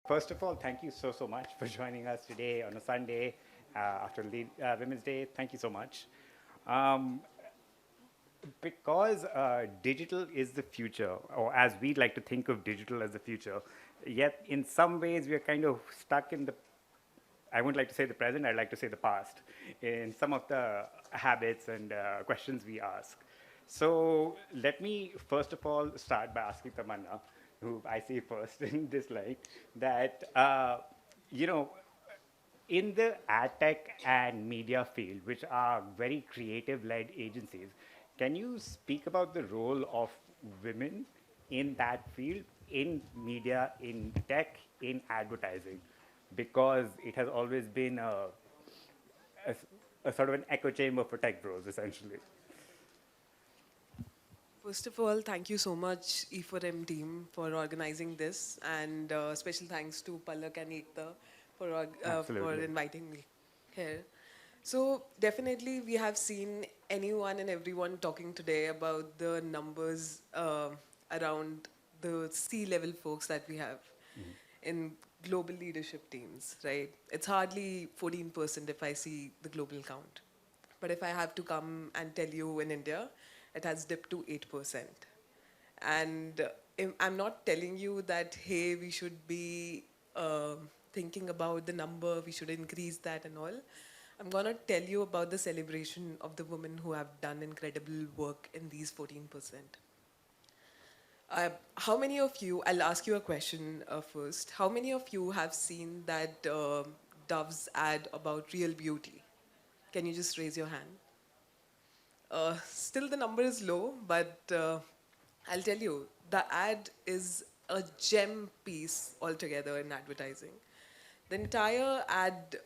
First of all, thank you so much for joining us today on a Sunday after Women's Day. Thank you so much. Um, because digital is the future, or as we like to think of digital as the future, yet in some ways we are kind of stuck in the, I wouldn't like to say the present, I'd like to say the past, in some of the habits and questions we ask. So let me first of all start by asking Tamanna, who I see first in this line, that, you know, in the ad tech and media field, which are very creative led agencies, can you speak about the role of women in that field, in media, in tech, in advertising? Because it has always been a, a sort of an echo chamber for tech bros, essentially. First of all, thank you so much, E4M team, for organizing this, and special thanks to Palak and Ekta for Absolutely. inviting me here. So definitely, we have seen anyone and everyone talking today about the numbers around the C-level folks that we have in global leadership teams, right? It's hardly 14% if I see the global count. But if I have to come and tell you in India, it has dipped to 8%. And I'm not telling you that, hey, we should be thinking about the number, we should increase that and all. I'm going to tell you about the celebration of the women who have done incredible work in these 14%. How many of you, I'll ask you a question first. How many of you have seen that Dove's ad about real beauty? Can you just raise your hand? Still, the number is low, but I'll tell you, the ad is a gem piece altogether in advertising. The entire ad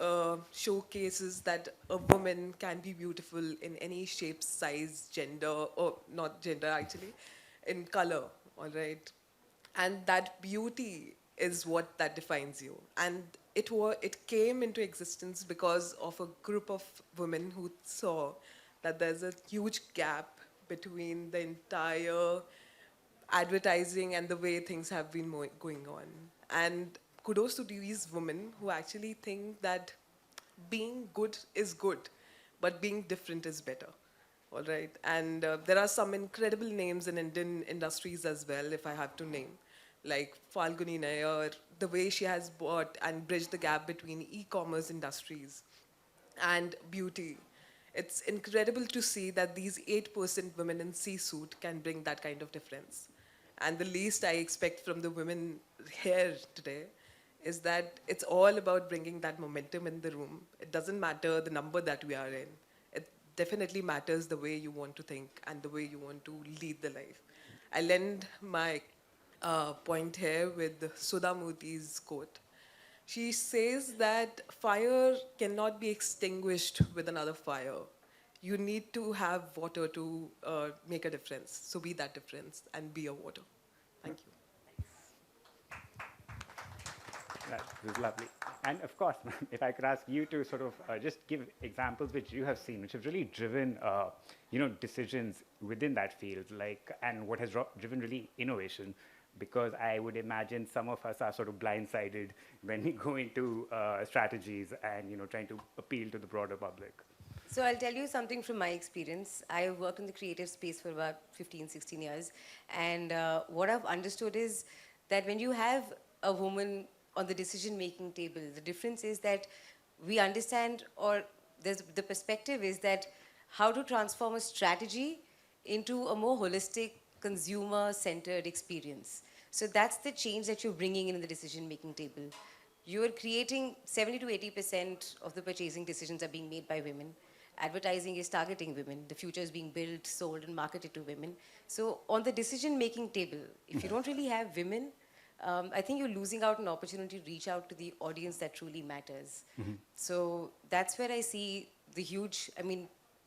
showcases that a woman can be beautiful in any shape, size, gender, or not gender actually, in color, all right? And that beauty is what that defines you. And it came into existence because of a group of women who saw that there's a huge gap between the entire advertising and the way things have been going on. And kudos to these women who actually think that being good is good, but being different is better. All right. And there are some incredible names in Indian industries as well, if I have to name, like Falguni Nair, the way she has bought and bridged the gap between e-commerce industries and beauty. It's incredible to see that these 8% women in C-suite can bring that kind of difference. And the least I expect from the women here today is that it's all about bringing that momentum in the room. It doesn't matter the number that we are in. It definitely matters the way you want to think and the way you want to lead the life. I'll end my point here with Sudha Murthy's quote. She says that fire cannot be extinguished with another fire. You need to have water to make a difference. So be that difference and be a water. Thank you. That was lovely. And of course, if I could ask you to sort of just give examples which you have seen, which have really driven, decisions within that field, like, and what has driven really innovation, because I would imagine some of us are sort of blindsided when we go into strategies and, trying to appeal to the broader public. So I'll tell you something from my experience. I worked in the creative space for about 15, 16 years. And what I've understood is that when you have a woman on the decision-making table, the difference is that we understand, or the perspective is that how to transform a strategy into a more holistic, consumer-centered experience. So that's the change that you're bringing in the decision-making table. You're creating 70 to 80% of the purchasing decisions are being made by women. Advertising is targeting women. The future is being built, sold, and marketed to women. So on the decision-making table, if you don't really have women, I think you're losing out an opportunity to reach out to the audience that truly matters. So that's where I see the huge,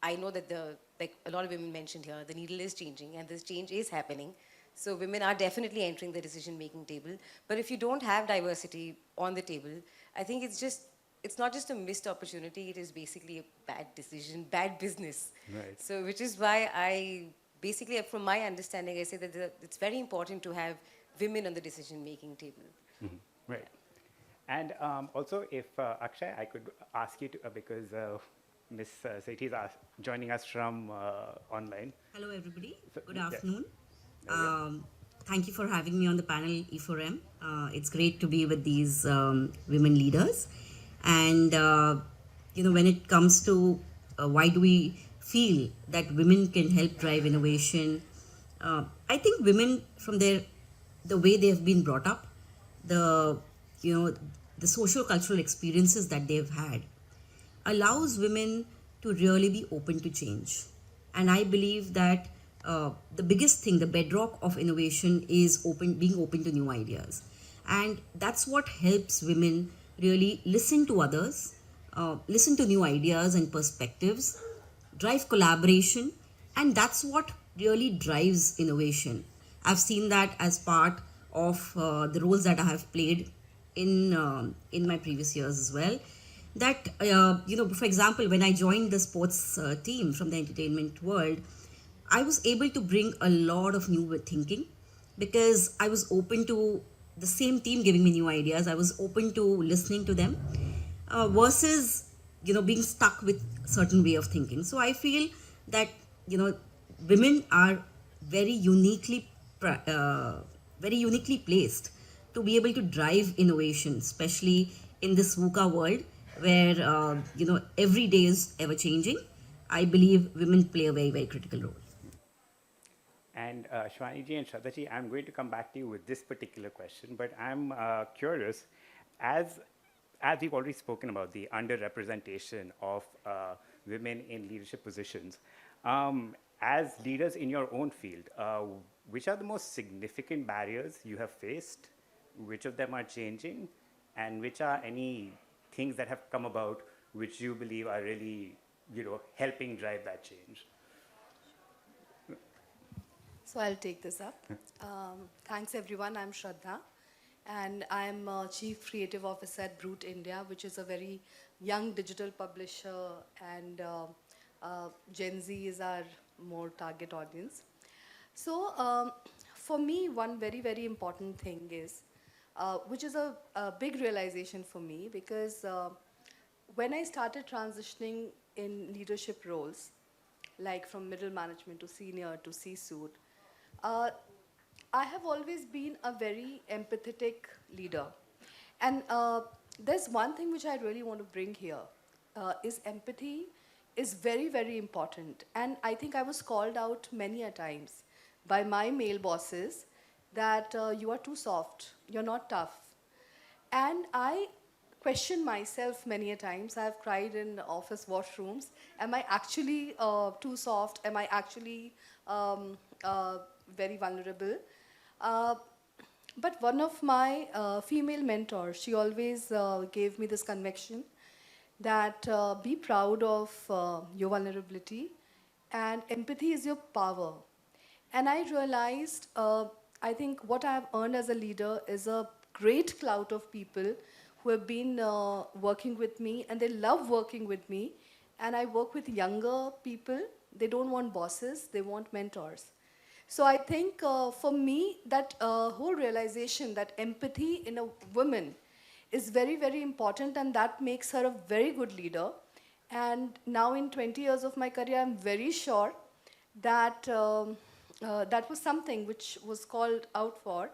I know that like a lot of women mentioned here, the needle is changing and this change is happening. So women are definitely entering the decision-making table. But if you don't have diversity on the table, I think it's not just a missed opportunity, it is basically a bad decision, bad business. Right. So which is why basically from my understanding, I say that it's very important to have women on the decision-making table. Right. And also, if Akshay, I could ask you to, because Miss Sethi is joining us from online. Hello, everybody. So, Good yes, afternoon. there we go. Thank you for having me on the panel E4M. It's great to be with these women leaders. And, when it comes to why do we feel that women can help drive innovation, I think women, from the way they have been brought up, the, you know, the social cultural experiences that they've had, allows women to really be open to change. And I believe that the biggest thing, the bedrock of innovation, is being open to new ideas. And that's what helps women really listen to others, listen to new ideas and perspectives, drive collaboration, and that's what really drives innovation. I've seen that as part of the roles that I have played in my previous years as well. That for example, when I joined the sports team from the entertainment world, I was able to bring a lot of new thinking because I was open to the same team giving me new ideas. I was open to listening to them versus being stuck with certain way of thinking. So I feel that you know women are very uniquely very uniquely placed to be able to drive innovation, especially in this VUCA world where every day is ever changing. I believe women play a very, very critical role. And Shwani and Shraddha I'm going to come back to you with this particular question, but I'm curious, as as we've already spoken about the underrepresentation of women in leadership positions, as leaders in your own field, which are the most significant barriers you have faced? Which of them are changing, and which are any things that have come about which you believe are really, helping drive that change? So I'll take this up. Thanks everyone, I'm Shraddha and I'm Chief Creative Officer at Brute India, which is a very young digital publisher, and Gen Z is our more target audience. So for me, one very, very important thing is, which is a big realization for me, because when I started transitioning in leadership roles, like from middle management to senior to C-suite, uh, I have always been a very empathetic leader. And there's one thing which I really want to bring here, is empathy is very, very important. And I think I was called out many a times by my male bosses that you are too soft, you're not tough. And I question myself many a times. I've cried in office washrooms. Am I actually too soft? Am I actually very vulnerable? Uh, but one of my female mentors, she always gave me this conviction that be proud of your vulnerability, and empathy is your power. And I realized, I think what I have earned as a leader is a great clout of people who have been working with me, and they love working with me. And I work with younger people. They don't want bosses, they want mentors. So I think for me, that whole realization that empathy in a woman is very, very important, and that makes her a very good leader. And now in 20 years of my career, I'm very sure that that was something which was called out for,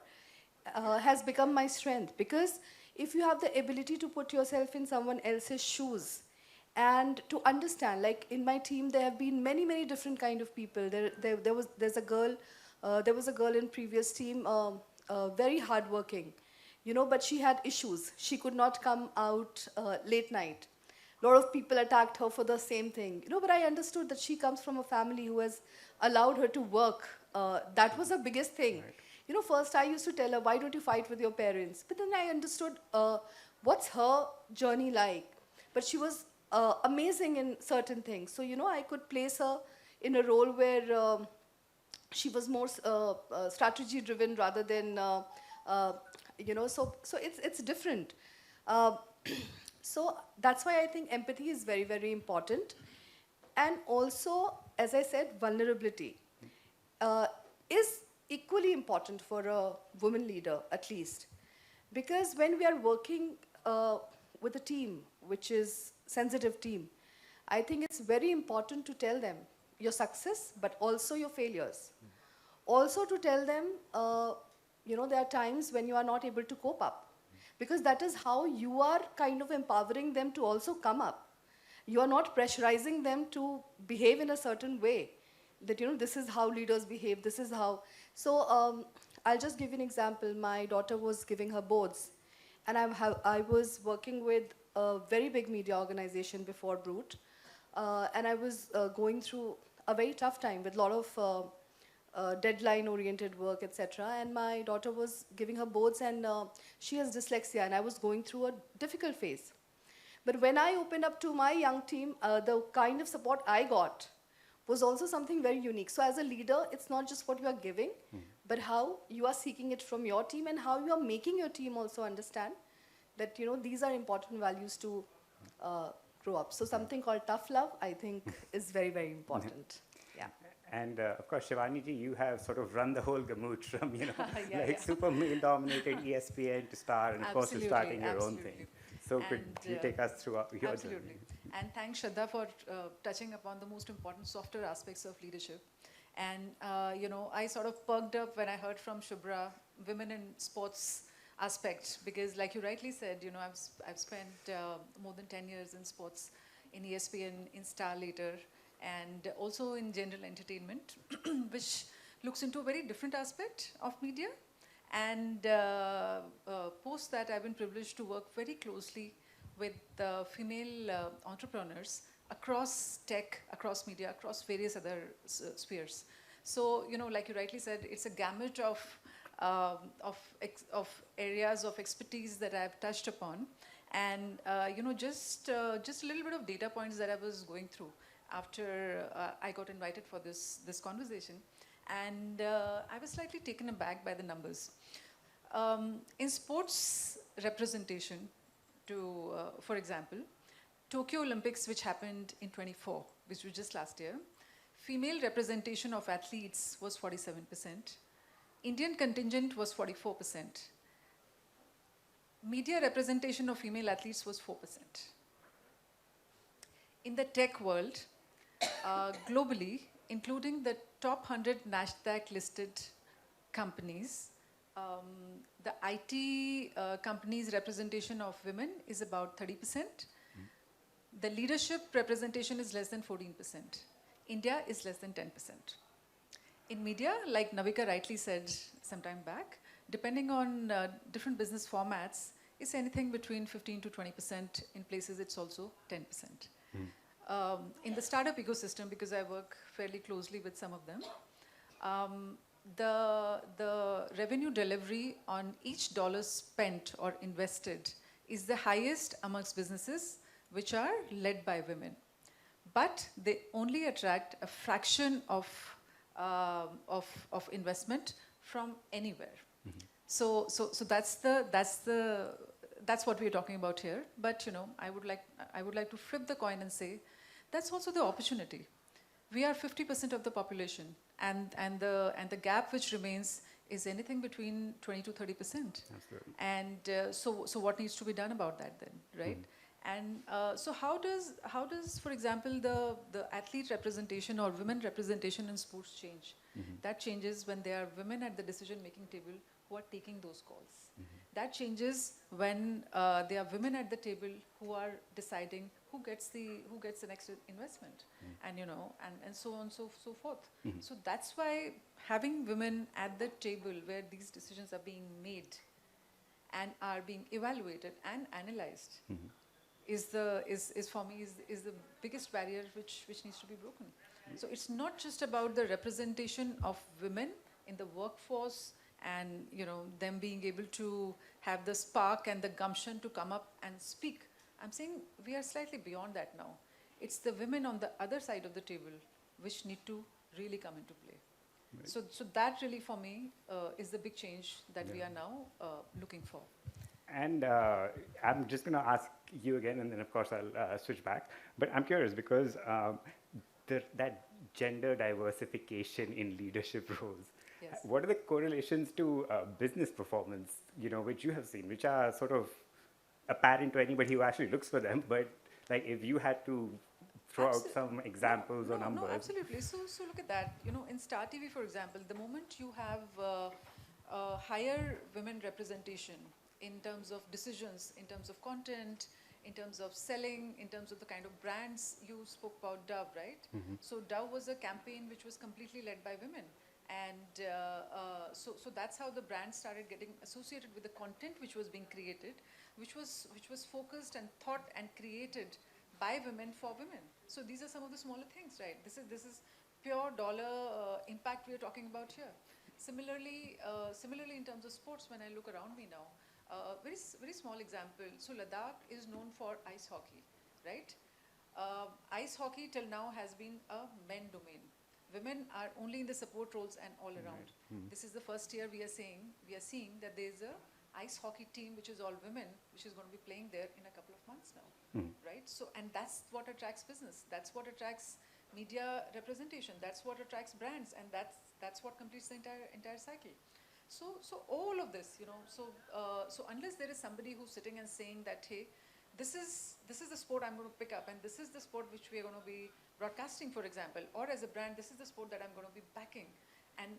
has become my strength. Because if you have the ability to put yourself in someone else's shoes and to understand, like in my team, there have been many, many different kind of people. There was a girl in previous team, very hardworking, but she had issues. She could not come out late night. A lot of people attacked her for the same thing, but I understood that she comes from a family who has allowed her to work. That was the biggest thing. Right. First I used to tell her, why don't you fight with your parents? But then I understood what's her journey like. But she was amazing in certain things. So, I could place her in a role where she was more strategy driven rather than, so it's different. Uh, so that's why I think empathy is very, very important. And also, as I said, vulnerability uh, is equally important for a woman leader, at least. Because when we are working with a team, which is sensitive team, I think it's very important to tell them your success, but also your failures. Also to tell them, there are times when you are not able to cope up, because that is how you are kind of empowering them to also come up. You are not pressurizing them to behave in a certain way, that this is how leaders behave, this is how. So I'll just give you an example. My daughter was giving her boards, and I was working with a very big media organization before Brute, and I was going through a very tough time with a lot of deadline-oriented work, etc. And my daughter was giving her boards, and she has dyslexia, and I was going through a difficult phase. But when I opened up to my young team, the kind of support I got was also something very unique. So as a leader, it's not just what you are giving, but how you are seeking it from your team, and how you are making your team also understand that these are important values to grow up. So something called tough love, I think, is very, very important. Yeah. And of course, Shivani ji, you have sort of run the whole gamut from, Yeah. super male-dominated ESPN to Star, and of course, you're starting your own Absolutely. thing. So could you take us through your Absolutely. journey? And thanks, Shraddha, for touching upon the most important softer aspects of leadership. And, I sort of perked up when I heard from Shubhra, women in sports aspect, because like you rightly said, I've spent more than 10 years in sports, in ESPN, in Star later, and also in general entertainment, which looks into a very different aspect of media. And post that, I've been privileged to work very closely with female entrepreneurs across tech, across media, across various other spheres. So, like you rightly said, it's a gamut of areas of expertise that I've touched upon. And, just a little bit of data points that I was going through after I got invited for this conversation. And I was slightly taken aback by the numbers. In sports representation, for example, Tokyo Olympics, which happened in 24, which was just last year, female representation of athletes was 47%. Indian contingent was 44%. Media representation of female athletes was 4%. In the tech world, globally, including the top 100 NASDAQ-listed companies, the IT companies' representation of women is about 30%. The leadership representation is less than 14%. India is less than 10%. In media, like Navika rightly said some time back, depending on different business formats, it's anything between 15 to 20%. In places, it's also 10%. In the startup ecosystem, because I work fairly closely with some of them, the revenue delivery on each dollar spent or invested is the highest amongst businesses which are led by women. But they only attract a fraction of investment from anywhere. So that's what we're talking about here. But I would like to flip the coin and say that's also the opportunity. We are 50% of the population, and the gap which remains is anything between 20 to 30%. Absolutely. And so what needs to be done about that then, right? And so how does, for example, the athlete representation or women representation in sports change? That changes when there are women at the decision-making table who are taking those calls. That changes when there are women at the table who are deciding who gets the next investment, and and so on so forth. So that's why having women at the table where these decisions are being made and are being evaluated and analyzed is for me the biggest barrier which needs to be broken. So it's not just about the representation of women in the workforce and them being able to have the spark and the gumption to come up and speak. I'm saying we are slightly beyond that now. It's the women on the other side of the table which need to really come into play. Right. So that really for me is the big change that we are now looking for. And I'm just going to ask you again, and then of course I'll switch back. But I'm curious because that gender diversification in leadership roles, Yes. What are the correlations to business performance, which you have seen, which are sort of apparent to anybody who actually looks for them. But like, if you had to throw out some examples or No, numbers. absolutely. So look at that. You know, in Star TV, for example, the moment you have higher women representation in terms of decisions, in terms of content, in terms of selling, in terms of the kind of brands you spoke about Dove, right? So Dove was a campaign which was completely led by women. And so that's how the brand started getting associated with the content which was being created, which was focused and thought and created by women for women. So these are some of the smaller things, right? This is pure dollar impact we are talking about here. Similarly in terms of sports, when I look around me now, very small example. So Ladakh is known for ice hockey, right? Ice hockey till now has been a men domain. Women are only in the support roles and all around. This is the first year we are seeing that there is a ice hockey team which is all women, which is going to be playing there in a couple of months now, right? So, and that's what attracts business. That's what attracts media representation. That's what attracts brands, and that's what completes the entire cycle. So all of this, so unless there is somebody who's sitting and saying that, hey, this is the sport I'm going to pick up, and this is the sport which we are going to be broadcasting, for example, or as a brand, this is the sport that I'm going to be backing, and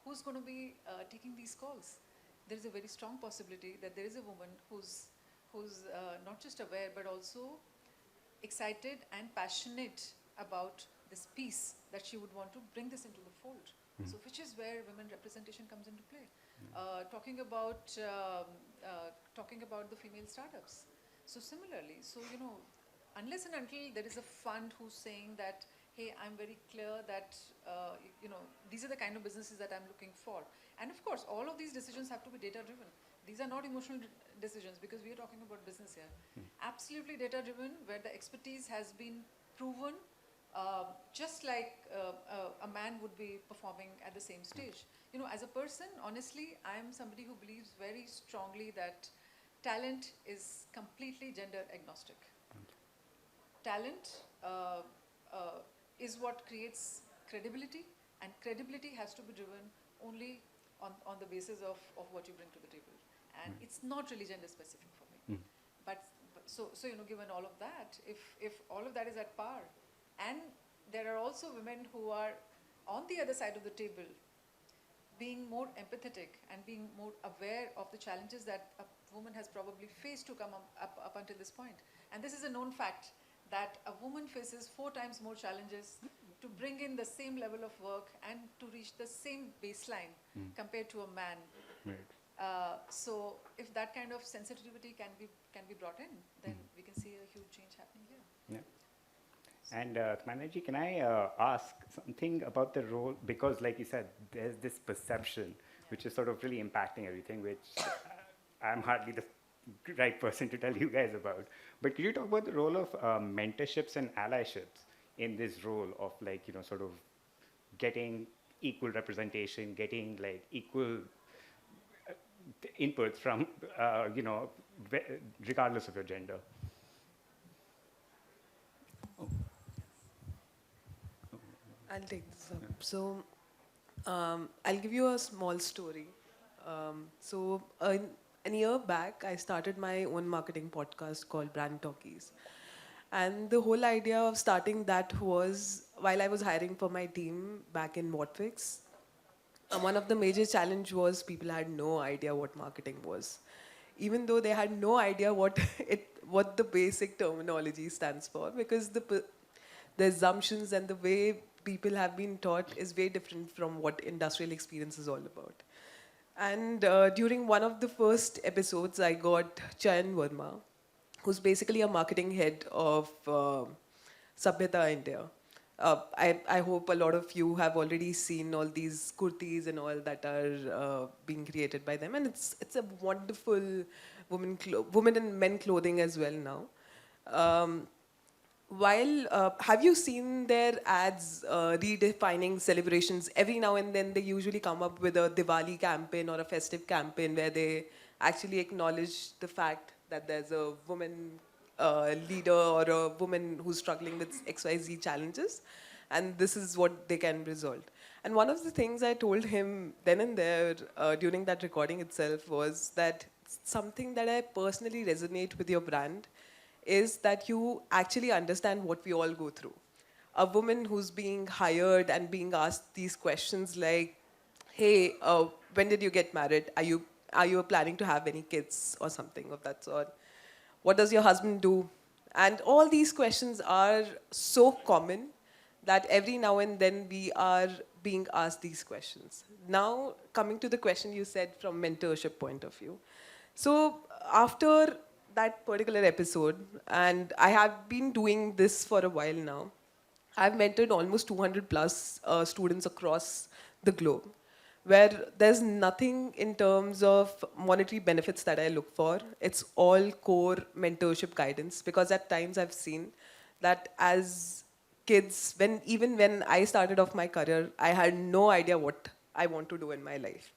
who's going to be taking these calls? There is a very strong possibility that there is a woman who's not just aware but also excited and passionate about this piece, that she would want to bring this into the fold. So which is where women representation comes into play. Talking about the female startups. So similarly, unless and until there is a fund who's saying that, hey, I'm very clear that these are the kind of businesses that I'm looking for. And of course, all of these decisions have to be data driven. These are not emotional decisions, because we are talking about business here. Absolutely data driven, where the expertise has been proven, just like a man would be performing at the same stage. As a person, honestly, I'm somebody who believes very strongly that talent is completely gender agnostic. Talent is what creates credibility, and credibility has to be driven only on the basis of what you bring to the table. And it's not really gender specific for me. But so given all of that, if all of that is at par, and there are also women who are on the other side of the table, being more empathetic and being more aware of the challenges that a woman has probably faced to come up until this point. And this is a known fact, that a woman faces 4 times more challenges to bring in the same level of work and to reach the same baseline compared to a man. Right. So if that kind of sensitivity can be brought in, then we can see a huge change happening here. Yeah. And Manaji, can I ask something about the role? Because like you said, there's this perception which is sort of really impacting everything, which I'm hardly the right person to tell you guys about. But could you talk about the role of mentorships and allyships in this role of sort of getting equal representation, getting like equal inputs from, regardless of your gender? I'll take this up. So, I'll give you a small story. A year back, I started my own marketing podcast called Brand Talkies. And the whole idea of starting that was while I was hiring for my team back in Whatfix. One of the major challenge was people had no idea what marketing was, even though they had no idea what the basic terminology stands for, because the assumptions and the way people have been taught is very different from what industrial experience is all about. And during one of the first episodes, I got Chayan Verma, who's basically a marketing head of Sabhyata India. I hope a lot of you have already seen all these kurtis and all that are being created by them, and it's a wonderful women and men clothing as well now. Have you seen their ads redefining celebrations? Every now and then they usually come up with a Diwali campaign or a festive campaign where they actually acknowledge the fact that there's a woman leader or a woman who's struggling with XYZ challenges, and this is what they can resolve. And one of the things I told him then and there during that recording itself was that something that I personally resonate with your brand is that you actually understand what we all go through. A woman who's being hired and being asked these questions like, hey, when did you get married? Are you planning to have any kids or something of that sort? What does your husband do? And all these questions are so common that every now and then we are being asked these questions. Now, coming to the question you said from mentorship point of view. So after that particular episode, and I have been doing this for a while now, I've mentored almost 200 plus students across the globe, where there's nothing in terms of monetary benefits that I look for. It's all core mentorship guidance, because at times I've seen that as kids, even when I started off my career, I had no idea what I want to do in my life.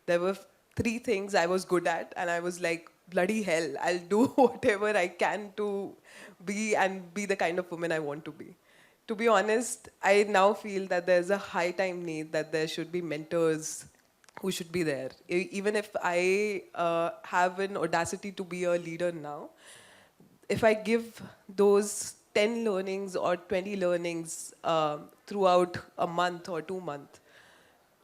There were three things I was good at, and I was like, bloody hell, I'll do whatever I can to be the kind of woman I want to be. To be honest, I now feel that there's a high time need that there should be mentors who should be there. Even if I have an audacity to be a leader now, if I give those 10 learnings or 20 learnings throughout a month or 2 months,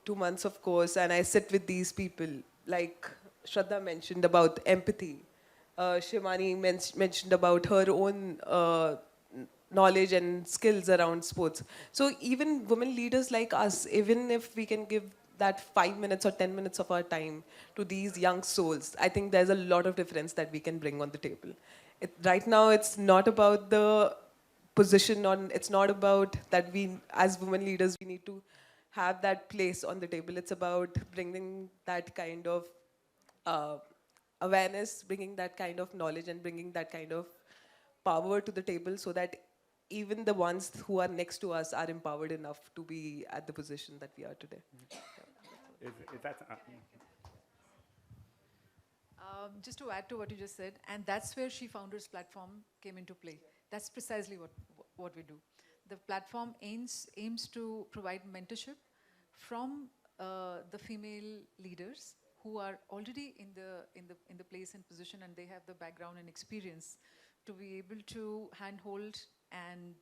2 months of course, and I sit with these people, like Shraddha mentioned about empathy. Shivani mentioned about her own knowledge and skills around sports. So even women leaders like us, even if we can give that 5 minutes or 10 minutes of our time to these young souls, I think there's a lot of difference that we can bring on the table. Right now, it's not about the position on, it's not about that we, as women leaders, we need to have that place on the table. It's about bringing that kind of uh, awareness, bringing that kind of knowledge, and bringing that kind of power to the table so that even the ones who are next to us are empowered enough to be at the position that we are today. Is that, Just to add to what you just said, and that's where She Founders platform came into play. That's precisely what we do. The platform aims to provide mentorship from the female leaders who are already in the place and position, and they have the background and experience to be able to handhold and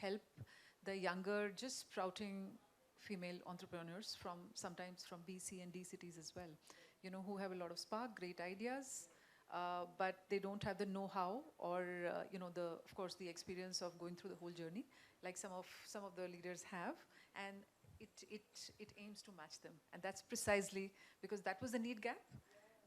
help the younger, just sprouting female entrepreneurs from sometimes from B, C, and D cities as well, who have a lot of spark, great ideas, but they don't have the know-how or, of course, the experience of going through the whole journey, like some of the leaders have, and it aims to match them, and that's precisely because that was the need gap.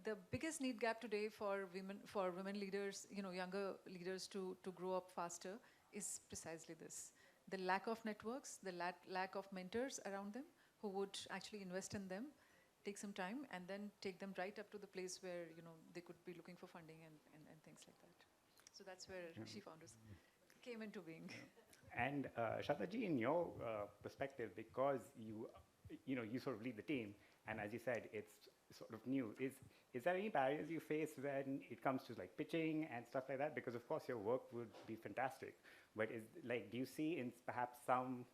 The biggest need gap today for women leaders, younger leaders to grow up faster is precisely this: the lack of networks, the lack of mentors around them who would actually invest in them, take some time, and then take them right up to the place where they could be looking for funding and things like that. So that's where She Founders came into being. and Shataji, in your perspective, because you sort of lead the team, and as you said, it's sort of new. Is there any barriers you face when it comes to like pitching and stuff like that? Because of course your work would be fantastic, but do you see in perhaps some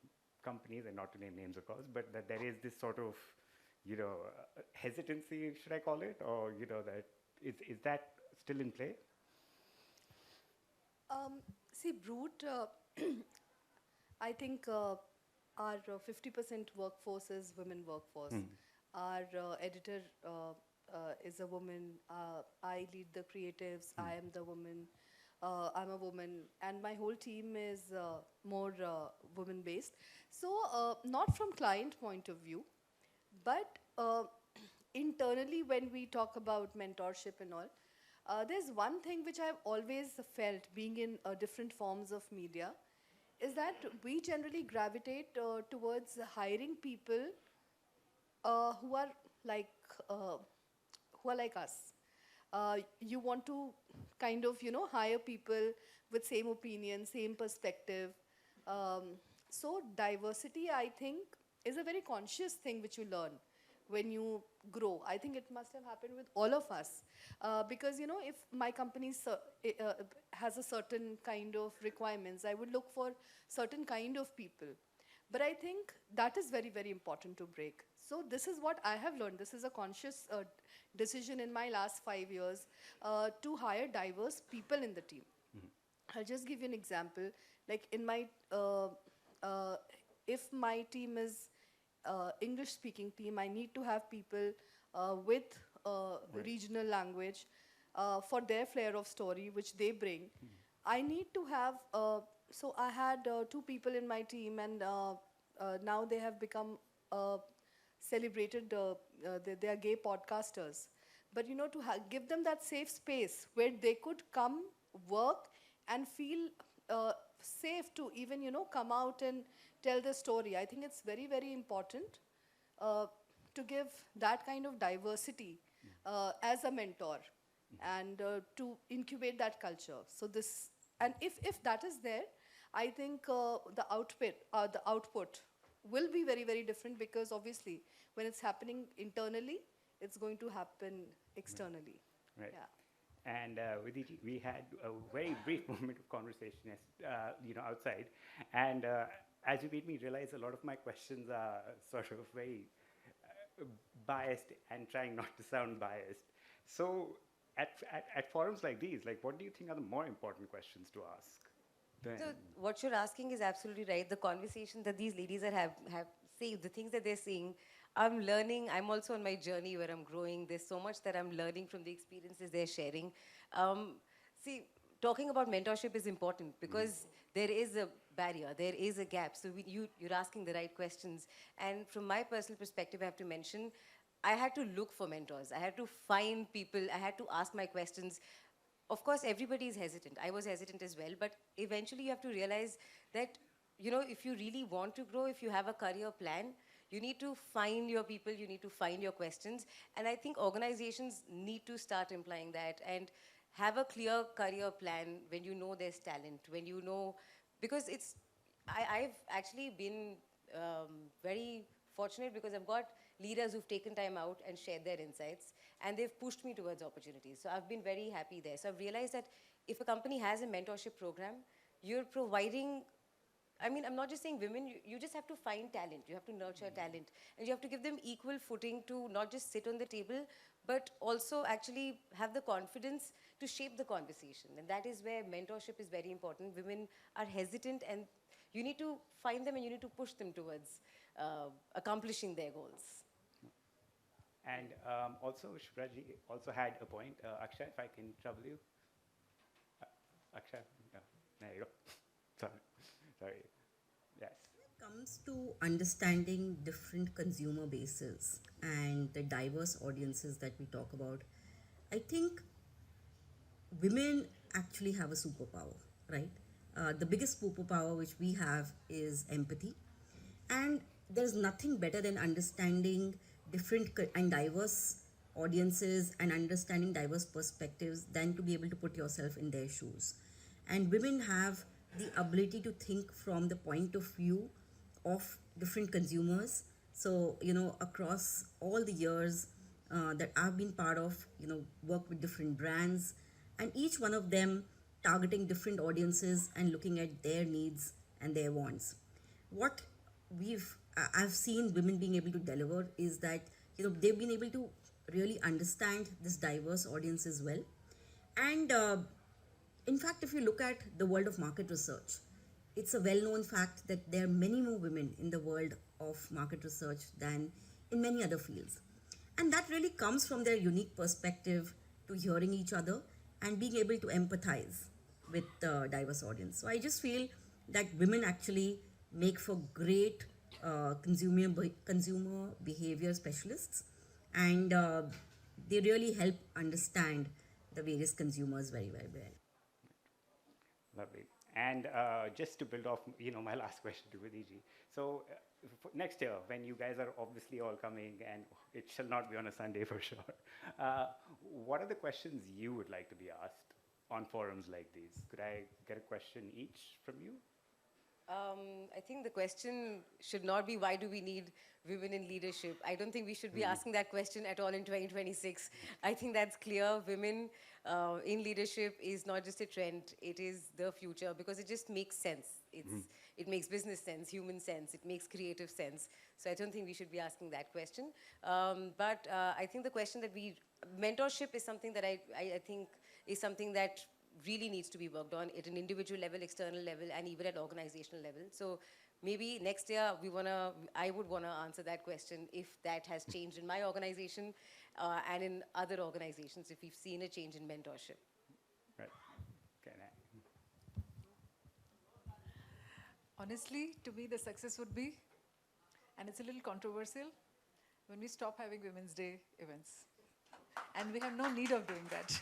companies, and not to name names of course, but that there is this sort of hesitancy, should I call it, or that is that still in play? See, Brute, I think our 50% workforce is women workforce. Our editor is a woman. I lead the creatives. I am the woman. I'm a woman, and my whole team is more women-based. So, not from client point of view, but internally, when we talk about mentorship and all, there's one thing which I've always felt being in different forms of media is that we generally gravitate towards hiring people who are like uh, who are like us. You want to kind of hire people with same opinion, same perspective. Um, so diversity, I think, is a very conscious thing which you learn when you grow. I think it must have happened with all of us because if my company has a certain kind of requirements, I would look for certain kind of people. But I think that is very, very important to break. So this is what I have learned. This is a conscious decision in my last 5 years to hire diverse people in the team. I'll just give you an example. Like in my, uh, if my team is English-speaking team, I need to have people with regional language for their flair of story, which they bring. I need to have. So I had two people in my team, and now they have become celebrated. They are gay podcasters. But you know, to give them that safe space where they could come, work, and feel safe to even come out and tell the story. I think it's very, very important uh, to give that kind of diversity as a mentor and to incubate that culture. So this, and if that is there, I think the output will be very, very different, because obviously when it's happening internally, it's going to happen externally. Right. Yeah. And Vidiji, we had a very brief moment of conversation, outside. And as you made me realize, a lot of my questions are sort of very biased and trying not to sound biased. So at forums like these, like, what do you think are the more important questions to ask? So what you're asking is absolutely right. The conversation that these ladies are have saying, the things that they're saying, I'm learning. I'm also on my journey where I'm growing. There's so much that I'm learning from the experiences they're sharing. See, talking about mentorship is important because there is a barrier, there is a gap. So you're asking the right questions. And from my personal perspective, I have to mention, I had to look for mentors. I had to find people. I had to ask my questions. Of course, everybody is hesitant. I was hesitant as well, but eventually you have to realize that, if you really want to grow, if you have a career plan, you need to find your people, you need to find your questions. And I think organizations need to start implying that and have a clear career plan when you know there's talent, when you know, because I've actually been very fortunate because I've got leaders who've taken time out and shared their insights, and they've pushed me towards opportunities. So I've been very happy there. So I've realized that if a company has a mentorship program, you're providing, I mean, I'm not just saying women, you just have to find talent, you have to nurture talent, and you have to give them equal footing to not just sit on the table, but also actually have the confidence to shape the conversation. And that is where mentorship is very important. Women are hesitant, and you need to find them and you need to push them towards accomplishing their goals. And also, Shubhraji also had a point. Akshay, if I can trouble you. Akshay, yeah, there you go. Sorry, sorry. Yes. Comes to understanding different consumer bases and the diverse audiences that we talk about, I think women actually have a superpower, right? The biggest superpower which we have is empathy. And there's nothing better than understanding and diverse audiences and understanding diverse perspectives than to be able to put yourself in their shoes. And women have the ability to think from the point of view of different consumers. So, across all the years that I've been part of, work with different brands, and each one of them targeting different audiences and looking at their needs and their wants. What I've seen women being able to deliver is that, they've been able to really understand this diverse audience as well. And in fact, if you look at the world of market research, it's a well known fact that there are many more women in the world of market research than in many other fields. And that really comes from their unique perspective to hearing each other and being able to empathize with the diverse audience. So I just feel that women actually make for great consumer behavior specialists, and they really help understand the various consumers very, very well. Lovely. And just to build off, my last question to Vidiji. So next year, when you guys are obviously all coming, and it shall not be on a Sunday for sure, what are the questions you would like to be asked on forums like these? Could I get a question each from you? I think the question should not be why do we need women in leadership. I don't think we should be asking that question at all in 2026. I think that's clear. Women in leadership is not just a trend, it is the future because it just makes sense. It makes business sense, human sense, it makes creative sense. So I don't think we should be asking that question. But I think the question that mentorship is something that I think is something that really needs to be worked on at an individual level, external level, and even at organizational level. So maybe next year I would wanna answer that question if that has changed in my organization and in other organizations, if we've seen a change in mentorship. Right. Okay. Honestly, to me, the success would be, and it's a little controversial, when we stop having Women's Day events. And we have no need of doing that.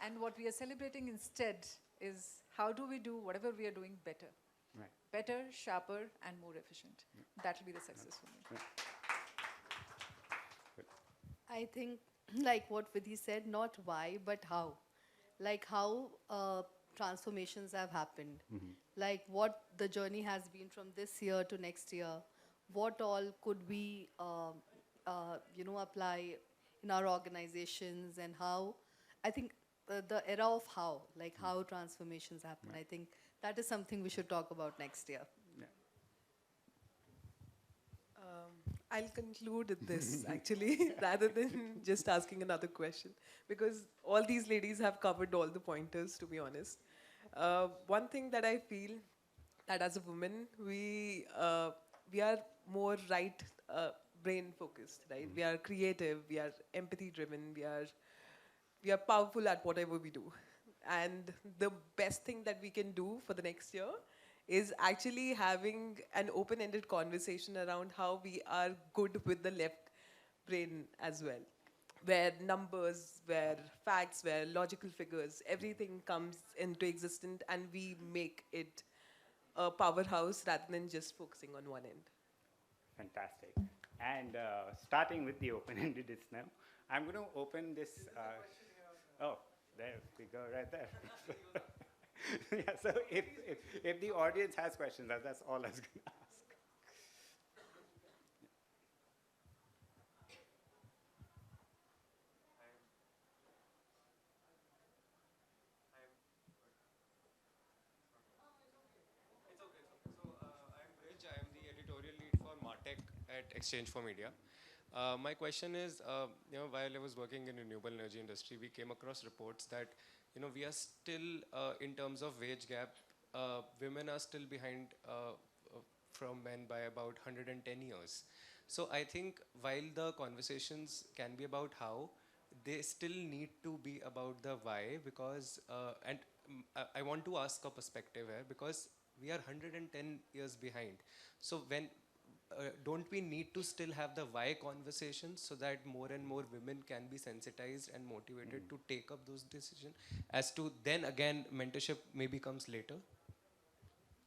And what we are celebrating instead is how do we do whatever we are doing better? Right. Better, sharper, and more efficient. That will be the success for me. I think, like what Vidhi said, not why, but how. Like how transformations have happened. Like what the journey has been from this year to next year. What all could we, apply in our organizations and how. I think the era of how, like how transformations happen. I think that is something we should talk about next year. Yeah. I'll conclude with this actually, rather than just asking another question, because all these ladies have covered all the pointers, to be honest. One thing that I feel that as a woman, we are more right brain focused, right? We are creative, we are empathy driven, we are powerful at whatever we do. And the best thing that we can do for the next year is actually having an open-ended conversation around how we are good with the left brain as well, where numbers, where facts, where logical figures, everything comes into existence and we make it a powerhouse rather than just focusing on one end. Fantastic. And starting with the open-endedness now, I'm going to open this. Oh, there we go, right there. Yeah. So if the audience has questions, that's all I was going to ask. I'm Bridge. I am the editorial lead for Martech at Exchange for Media. My question is, while I was working in renewable energy industry, we came across reports that, we are still, in terms of wage gap, women are still behind from men by about 110 years. So I think while the conversations can be about how, they still need to be about the why because, I want to ask a perspective here because we are 110 years behind. So when don't we need to still have the why conversation so that more and more women can be sensitized and motivated to take up those decisions as to then again mentorship maybe comes later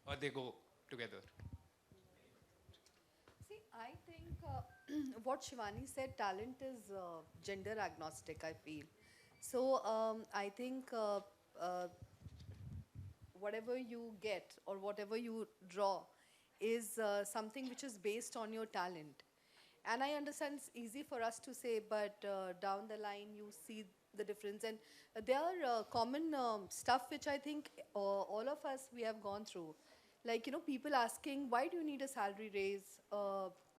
or they go together? See, I think what Shivani said, talent is gender agnostic, I feel. So I think whatever you get or whatever you draw is something which is based on your talent. And I understand it's easy for us to say, but down the line you see the difference. And there are common stuff which I think all of us we have gone through. Like, people asking, why do you need a salary raise?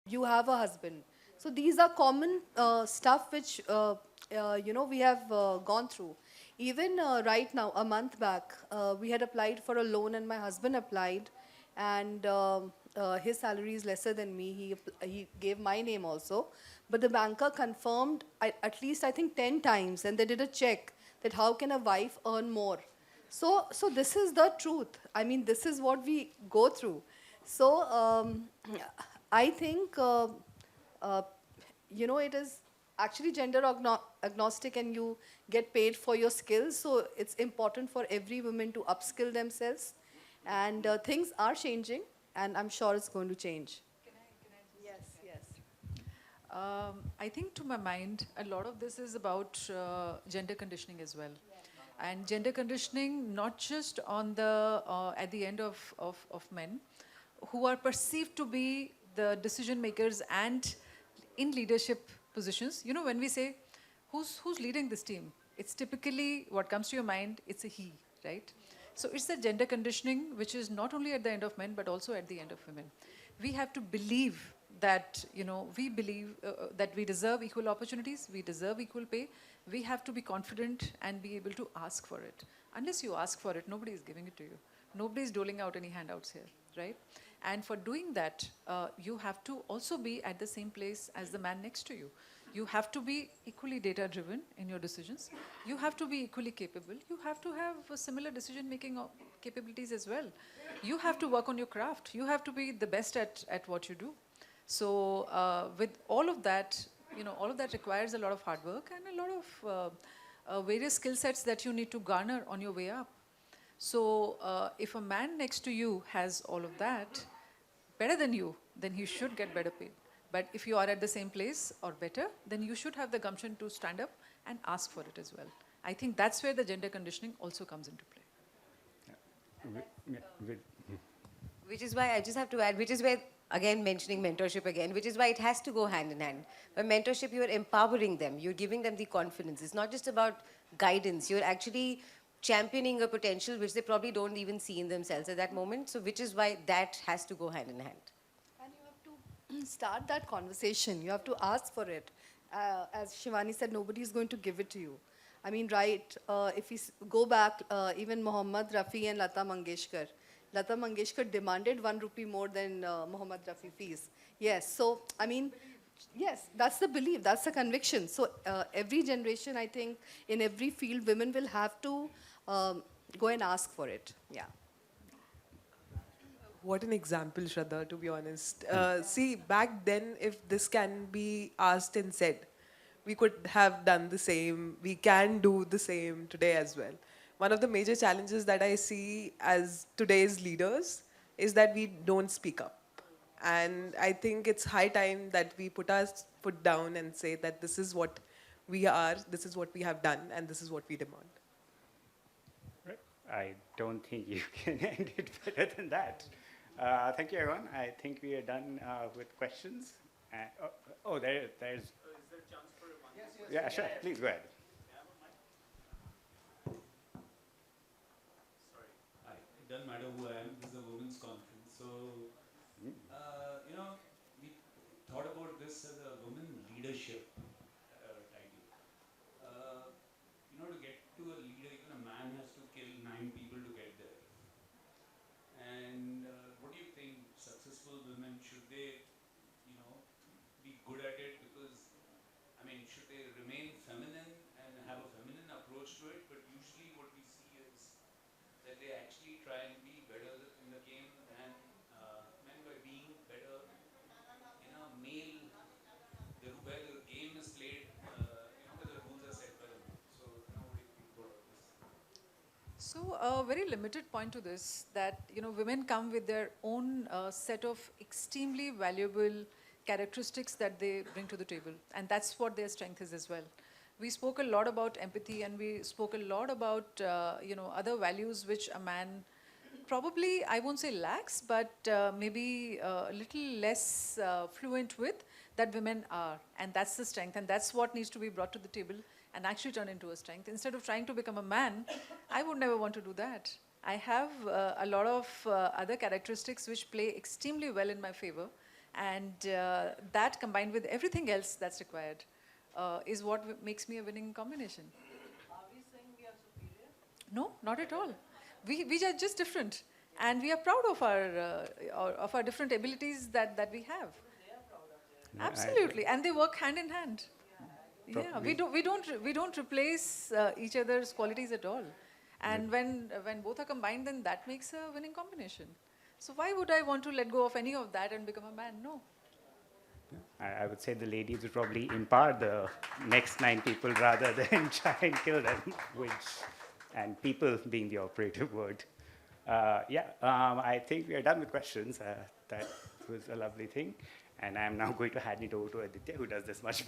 You have a husband. So these are common stuff which, we have gone through. Even right now, a month back, we had applied for a loan and my husband applied and his salary is lesser than me. He gave my name also. But the banker confirmed at least I think 10 times and they did a check that how can a wife earn more. So this is the truth. I mean, this is what we go through. So I think, it is actually gender agnostic and you get paid for your skills. So it's important for every woman to upskill themselves. And things are changing and I'm sure it's going to change. Yes, yes. I think to my mind, a lot of this is about gender conditioning as well. And gender conditioning, not just on the, at the end of men, who are perceived to be the decision makers and in leadership positions. You know, when we say, who's leading this team? It's typically, what comes to your mind, it's a he, right? So it's the gender conditioning, which is not only at the end of men, but also at the end of women. We have to believe that, we believe that we deserve equal opportunities, we deserve equal pay. We have to be confident and be able to ask for it. Unless you ask for it, nobody is giving it to you. Nobody is doling out any handouts here, right? And for doing that, you have to also be at the same place as the man next to you. You have to be equally data-driven in your decisions. You have to be equally capable. You have to have similar decision-making capabilities as well. You have to work on your craft. You have to be the best at what you do. So with all of that, all of that requires a lot of hard work and a lot of various skill sets that you need to garner on your way up. So if a man next to you has all of that, better than you, then he should get better paid. But if you are at the same place or better, then you should have the gumption to stand up and ask for it as well. I think that's where the gender conditioning also comes into play. Which is why I just have to add, which is where, again, mentioning mentorship again, which is why it has to go hand in hand. By mentorship, you're empowering them, you're giving them the confidence. It's not just about guidance, you're actually championing a potential which they probably don't even see in themselves at that moment. So, which is why that has to go hand in hand. And you have to start that conversation. You have to ask for it. As Shivani said, nobody is going to give it to you. I mean, right, if we go back, even Mohammad Rafi and Lata Mangeshkar. Lata Mangeshkar demanded 1 rupee more than Mohammad Rafi fees. Yes, so, I mean, yes, that's the belief, that's the conviction. So every generation, I think, in every field, women will have to go and ask for it. Yeah. What an example, Shraddha, to be honest. See, back then, if this can be asked and said, we could have done the same. We can do the same today as well. One of the major challenges that I see as today's leaders is that we don't speak up. And I think it's high time that we put our foot down and say that this is what we are, this is what we have done, and this is what we demand. Right. I don't think you can end it better than that. Thank you, everyone. I think we are done with questions. There's. Is there a chance for one? Yes, yeah, sure. Please go ahead. Sorry. Hi. It doesn't matter who I am. This is a women's conference. So, we thought about this as a women leadership title. To get to a leader, even a man has to kill 9 people to get there. And what do you think? Successful women, should they, be good at it? Because, should they remain feminine and have a feminine approach to it? But usually what we see is that they actually try and be better in the game than men by being better in a male, where the game is played, where the rules are set by the men. So, what do you think about this? So a very limited point to this, that women come with their own set of extremely valuable characteristics that they bring to the table, and that's what their strength is as well. We spoke a lot about empathy, and we spoke a lot about other values which a man probably, I won't say lacks, but maybe a little less fluent with, that women are. And that's the strength, and that's what needs to be brought to the table and actually turn into a strength. Instead of trying to become a man, I would never want to do that. I have a lot of other characteristics which play extremely well in my favor, and that combined with everything else that's required is what makes me a winning combination. Are we saying we are superior? No, not at all. We are just different, and we are proud of our different abilities that we have. They are proud of their. Absolutely, and they work hand in hand. Yeah, we don't replace each other's qualities at all. And when both are combined, then that makes a winning combination. So why would I want to let go of any of that and become a man? No. I would say the ladies would probably empower the next 9 people rather than try and kill them, and people being the operative word. I think we are done with questions. That was a lovely thing. And I'm now going to hand it over to Aditya, who does this much